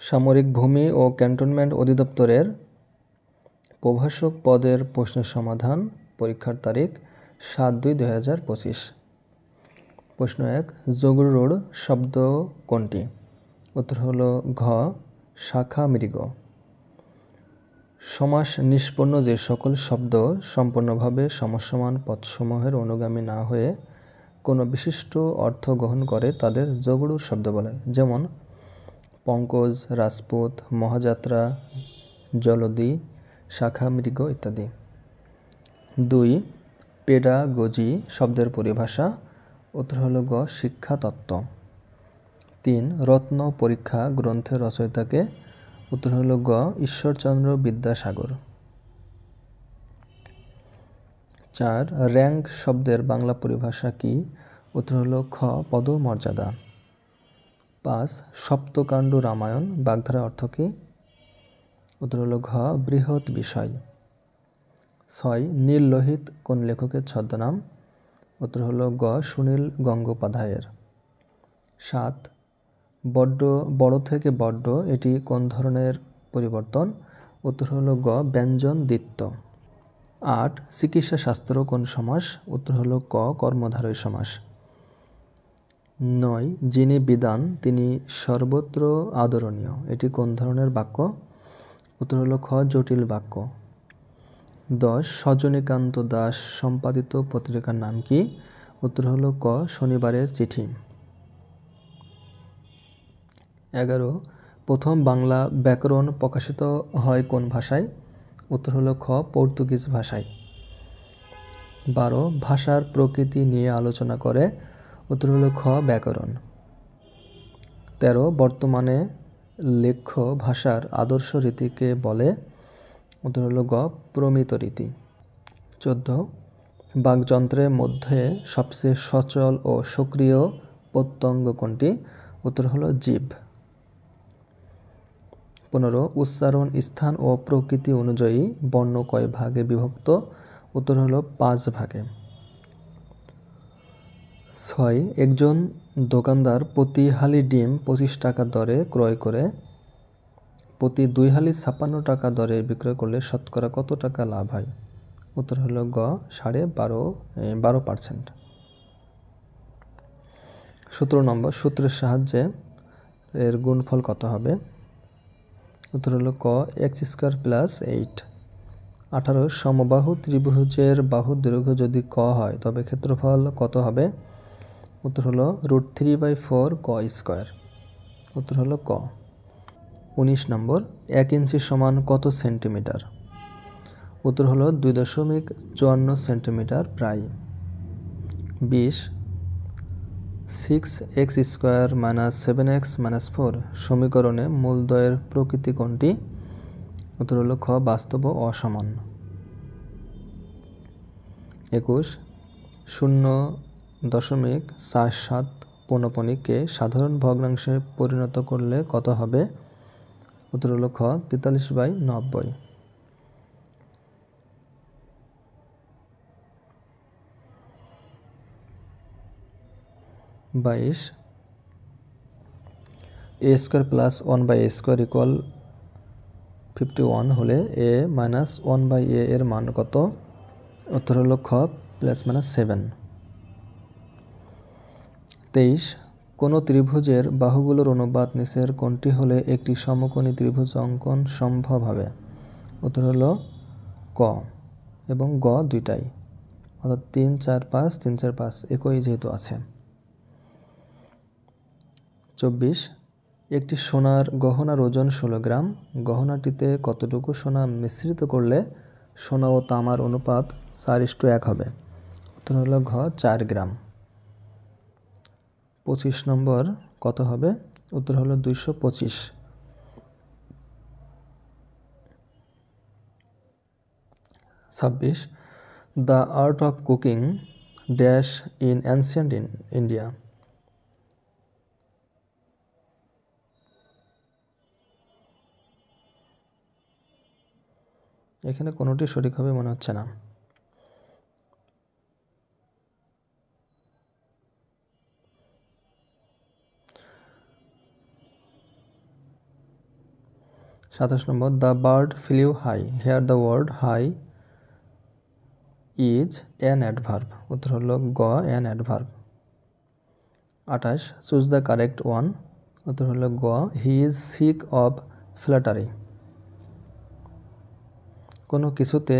সামরিক ভূমি ও ক্যান্টনমেন্ট অধিদপ্তরের প্রভাষক পদের প্রশ্নের সমাধান। পরীক্ষার তারিখ 7/2/2025। প্রশ্ন 1, জগরুড় শব্দ কোনটি? উত্তর হলো ঘ, শাখা মৃগ। সমাস নিষ্পন্ন যে সকল শব্দ সম্পূর্ণভাবে সমসমান পদসমূহের অনুগামী না হয়ে কোনো বিশিষ্ট অর্থ গ্রহণ করে তাদের জগরুড় শব্দ বলে, যেমন পঙ্কজ, রাজপুত, মহাযাত্রা, জলদি, শাখা মৃগ ইত্যাদি। 2, পেডাগোজি শব্দের পরিভাষা। উত্তর হলো গ, শিক্ষা তত্ত্ব। 3, রত্ন পরীক্ষা গ্রন্থের রচয়িতাকে? উত্তর হলো গ, ঈশ্বরচন্দ্র বিদ্যাসাগর। 4, র্যাঙ্ক শব্দের বাংলা পরিভাষা কি? উত্তর হলো খ, পদমর্যাদা। 5, সপ্তকাণ্ড রামায়ণ বাগধারা অর্থ কি? উত্তর হলো ঘ, বৃহৎ বিষয়। 6, নীল লোহিত কোন লেখকের ছদ্মনাম? উত্তর হলো গ, সুনীল গঙ্গোপাধ্যায়ের। 7, বড় থেকে বড্ড এটি কোন ধরনের পরিবর্তন? উত্তর হলো গ, ব্যঞ্জন দ্বিত্ব। 8, চিকিৎসা শাস্ত্র কোন সমাস? উত্তর হলো ক, কর্মধারয় সমাস। 9, যিনি বিদ্বান তিনি সর্বত্র আদরণীয় এটি কোন ধরনের বাক্য? উত্তর হলো খ, জটিল বাক্য। 10, সজনীকান্ত দাস সম্পাদিত পত্রিকার নাম কি? উত্তর হলো ক, শনিবারের চিঠি। 11, প্রথম বাংলা ব্যাকরণ প্রকাশিত হয় কোন ভাষায়? উত্তর হলো খ, পর্তুগিজ ভাষায়। 12, ভাষার প্রকৃতি নিয়ে আলোচনা করে? উত্তর হলো খ, ব্যাকরণ। 13, বর্তমানে লেখ্য ভাষার আদর্শ রীতিকে বলে? উত্তর হলো গ, প্রমিত রীতি। 14, বাকযন্ত্রের মধ্যে সবচেয়ে সচল ও সক্রিয় প্রত্যঙ্গ কোনটি? উত্তর হলো জিহ্ব। 15, উচ্চারণ স্থান ও প্রকৃতি অনুযায়ী বর্ণ কয় ভাগে বিভক্ত? উত্তর হলো 5 ভাগে। 6, একজন দোকানদার প্রতি হালি ডিম 25 টাকা দরে ক্রয় করে প্রতি 2 হালি 56 টাকা দরে বিক্রয় করলে শতকরা কত টাকা লাভ হয়? উত্তর হলো গ, 12%। 17 নম্বর, সূত্রের সাহায্যে এর গুণফল কত হবে? উত্তর হলো ক, x² + 8। 18, সমবাহু ত্রিভুজের বাহুর দৈর্ঘ্য যদি ক হয় তবে ক্ষেত্রফল কত হবে? উত্তর হলো √3/4 ক²। উত্তর হলো ক। 19 নম্বর, 1 ইঞ্চি সমান কত সেন্টিমিটার? উত্তর হলো 2.54 সেন্টিমিটার প্রায়। 20, 6x² - 7x - 4 সমীকরণে মূলদ্বয়ের প্রকৃতি কোনটি? উত্তর হলো খ, বাস্তব ও অসমান। 21, 0.47 পৌনঃপুনিককে সাধারণ ভগ্নাংশে পরিণত করলে কত হবে? উত্তর হলো খ, 43/90। 22, a² + 1/a² = 51 হলে a - 1/a এর মান কত? উত্তর হলো খ, +7। 23, কোনো ত্রিভুজের বাহুগুলোর অনুপাত নিচের কোনটি হলে একটি সমকোণী ত্রিভুজ অঙ্কন সম্ভব হবে? উত্তর হলো ক এবং গ দুইটাই, অর্থাৎ 3, 4, 5, 3, 4, 5 একই যেহেতু আছে। 24, একটি সোনার গহনার ওজন 16 গ্রাম। গহনাটিতে কতটুকু সোনা মিশ্রিত করলে সোনা ও তামার অনুপাত 4:1 হবে? উত্তর হলো ঘ, 4 গ্রাম। 25 নম্বর, কত হবে? উত্তর হলো 225। 26, the art of cooking dash in ancient India. এখানে কোনোটি সঠিক হবে মনে হচ্ছে না। 27 নম্বর the bird flew high, here the word high is an adverb, উত্তর হলো গ an adverb. 28 choose the correct one, উত্তর হলো গ he is sick of flattery. কোনো কিছুতে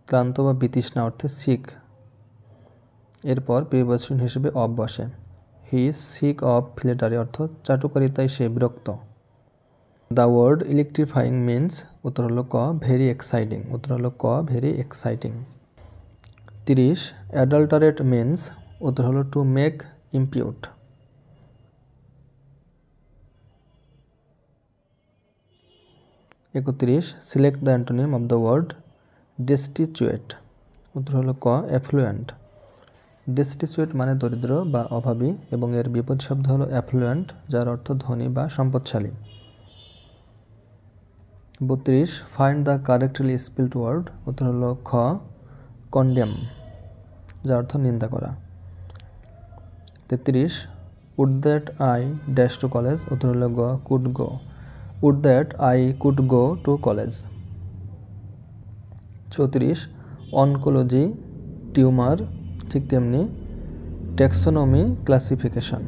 ক্লান্ত বা বিতৃষ্ণা অর্থে সিক, এরপর প্রিপজিশন হিসেবে অফ বসে। He is sick of flattery অর্থ চাটুকারিতায় সে বিরক্ত। দ্য ওয়ার্ড ইলেকট্রিফাইং মিন্স, উত্তর হলো ক ভেরি এক্সাইটিং, উত্তর হলো ক ভেরি এক্সাইটিং। 30 অ্যাডাল্টারেট মিন্স, উত্তর হলো to make impure. 31 select the antonym of the word destitute, উত্তর হলো ক অ্যাফ্লুয়েন্ট। ডেস্টিচুয়েট মানে দরিদ্র বা অভাবী এবং এর বিপরীত শব্দ হলো অ্যাফ্লুয়েন্ট, যার অর্থ ধনী বা সম্পদশালী। 32 find the correctly spelled word, উত্তর হলো খ কন্ডেম, যার অর্থ নিন্দা করা। 33 would that I dash to college, উত্তর হলো গ could go, would that I could go to college. 34 oncology tumour, ঠিক তেমনি taxonomy classification.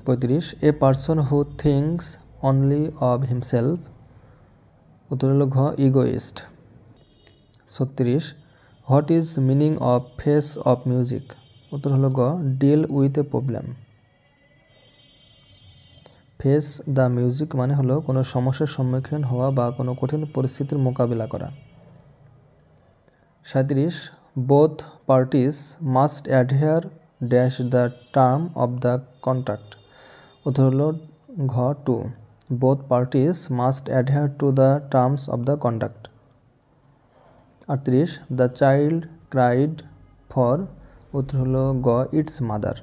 35 a person who thinks only of himself, উত্তর হলো ঘ egoist. 36 what is meaning of face of music, উত্তর হলো গ deal with a problem. Face the music মানে হলো কোনো সমস্যার সম্মুখীন হওয়া বা কোনো কঠিন পরিস্থিতির মোকাবিলা করা। 37 both parties must adhere dash the term of the contract, উত্তর হলো ঘ to both parties must adhere to the terms of the contract. 38 the child cried for, উত্তর হলো গ its mother.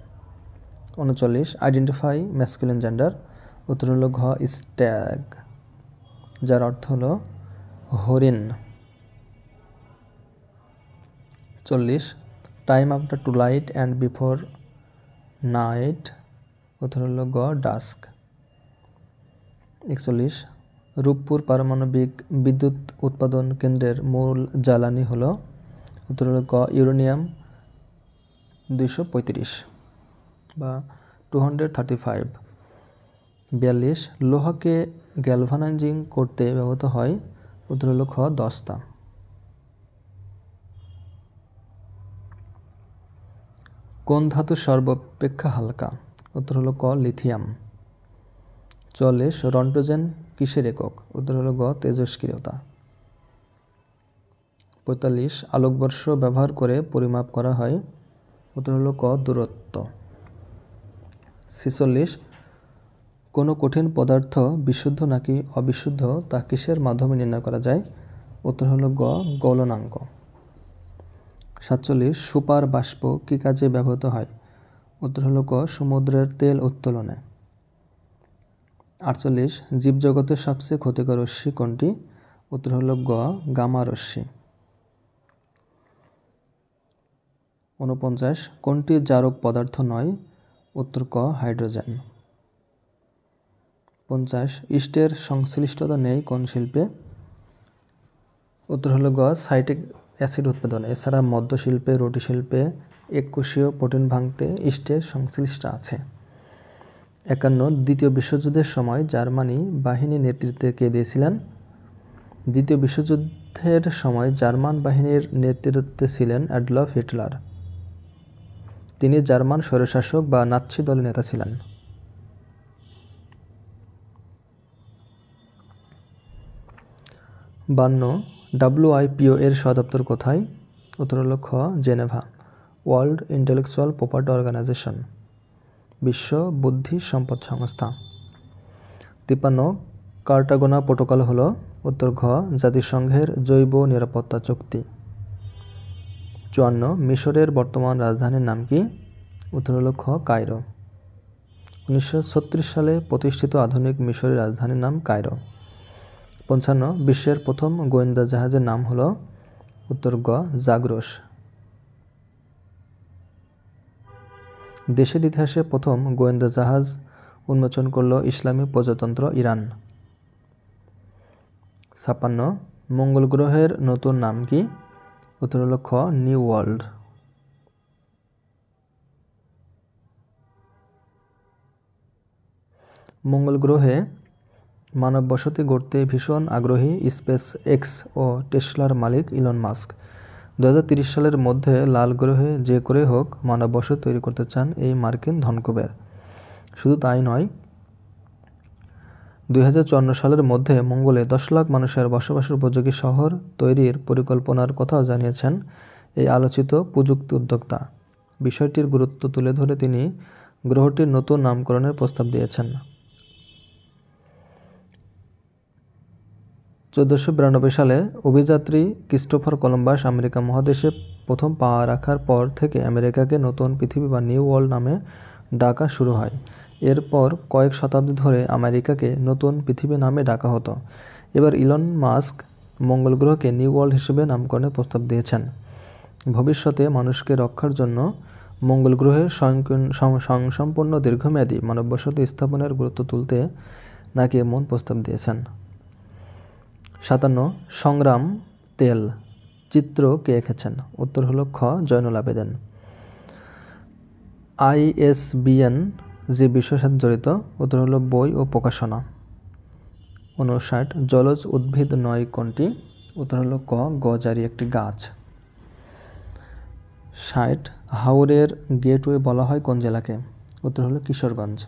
39 identify masculine gender, উত্তর হলো ঘ স্ট্যাগ, যার অর্থ হলো হরিণ। 40 time after to light and before night, উত্তর হলো গ ডাস্ক। 41 রূপপুর পারমাণবিক বিদ্যুৎ উৎপাদন কেন্দ্রের মূল জ্বালানি হলো, উত্তর হলো গ ইউরেনিয়াম 235 বা 235। 42 লোহাকে গ্যালভানাইজিং করতে ব্যবহৃত হয়, উত্তর হলো খ দস্তা। কোন ধাতু সর্বাপেক্ষা হালকা, উত্তর হলো ক লিথিয়াম। 44 রন্টোজেন কিসের একক, উত্তর হলো গ তেজস্ক্রিয়তা। 45 আলোকবর্ষ ব্যবহার করে পরিমাপ করা হয়, উত্তর হলো ক দূরত্ব। 46 কোনো কঠিন পদার্থ বিশুদ্ধ নাকি অবিশুদ্ধ তা কিসের মাধ্যমে নির্ণয় করা যায়, উত্তর হলো গ গলনাঙ্ক। 47 সুপার বাষ্প কী কাজে ব্যবহৃত হয়, উত্তর হলো ক সমুদ্রের তেল উত্তোলনে। 48 জীবজগতের সবচেয়ে ক্ষতিকর রশ্মি কোনটি, উত্তর হলো গ গামা রশ্মি। 49 কোনটি জারক পদার্থ নয়, উত্তর ক হাইড্রোজেন। 50 ইস্টের সংশ্লিষ্টতা নেই কোন শিল্পে, উত্তর হলো গ সাইট্রিক অ্যাসিড উৎপাদনে। এছাড়া মদ্য শিল্পে, রুটি শিল্পে এককোষীয় প্রোটিন ভাঙতে ইস্টের সংশ্লিষ্ট আছে। 51 দ্বিতীয় বিশ্বযুদ্ধের সময় জার্মানি বাহিনী নেতৃত্বে কে দিয়েছিলেন, দ্বিতীয় বিশ্বযুদ্ধের সময় জার্মান বাহিনীর নেতৃত্বে ছিলেন অ্যাডলফ হিটলার। তিনি জার্মান স্বৈরশাসক বা নাৎসি দলের নেতা ছিলেন। 52 WIPO এর সদপ্তর কোথায়, উত্তর হলো খ Geneva, world intellectual property organisation, বিশ্ব বুদ্ধি সম্পদ সংস্থা। 53 কার্টাগোনা প্রোটোকল হলো, উত্তর ঘ জাতিসংঘের জৈব নিরাপত্তা চুক্তি। 54 মিশরের বর্তমান রাজধানীর নাম কি, উত্তর হলো খ কায়রো। 1936 সালে প্রতিষ্ঠিত আধুনিক মিশরের রাজধানীর নাম কায়রো। 55 বিশ্বের প্রথম গোয়েন্দা জাহাজের নাম হলো, উত্তর গ জাগ্রস। দেশের ইতিহাসে প্রথম গোয়েন্দা জাহাজ উন্মোচন করল ইসলামী প্রজাতন্ত্র ইরান। 56 মঙ্গল গ্রহের নতুন নাম কি? উত্তর হল খ নিউ ওয়ার্ল্ড। মঙ্গল গ্রহে মানব বসতি গড়তে ভীষণ আগ্রহী স্পেস এক্স ও টেসলার মালিক ইলন মাস্ক। 2030 সালের মধ্যে লাল গ্রহে যে করে হোক মানব বসতি তৈরি করতে চান এই মার্কিন ধনকুবের। শুধু তাই নয়, 2054 সালের মধ্যে মঙ্গলে 10 লাখ মানুষের বসবাসের উপযোগী শহর তৈরির পরিকল্পনার কথাও জানিয়েছেন এই আলোচিত প্রযুক্তি উদ্যোক্তা। বিষয়টির গুরুত্ব তুলে ধরে তিনি গ্রহটির নতুন নামকরণের প্রস্তাব দিয়েছেন। 1492 সালে অভিযাত্রী ক্রিস্টোফার কলম্বাস আমেরিকা মহাদেশে প্রথম পা রাখার পর থেকে আমেরিকাকে নতুন পৃথিবী বা নিউ ওয়ার্ল্ড নামে ডাকা শুরু হয়। এরপর কয়েক শতাব্দী ধরে আমেরিকাকে নতুন পৃথিবী নামে ডাকা হতো। এবার ইলন মাস্ক মঙ্গল গ্রহকে নিউ ওয়ার্ল্ড হিসেবে নামকরণের প্রস্তাব দিয়েছেন। ভবিষ্যতে মানুষকে রক্ষার জন্য মঙ্গল গ্রহে স্বয়ংসম্পূর্ণ দীর্ঘমেয়াদী মানব বসতি স্থাপনের গুরুত্ব তুলতে নাকি এমন প্রস্তাব দিয়েছেন। 57 সংগ্রাম তেল চিত্র কে এঁকেছেন? উত্তর হলো খ জয়নুল আবেদিন। ISBN যে বিষয়ের সাথে জড়িত? উত্তর হলো বই ও প্রকাশনা। 59 জলজ উদ্ভিদ নয় কোনটি? উত্তর হলো ক গজারি একটি গাছ। 60 হাওরের গেটওয়ে বলা হয় কোন জেলাকে? উত্তর হলো কিশোরগঞ্জ।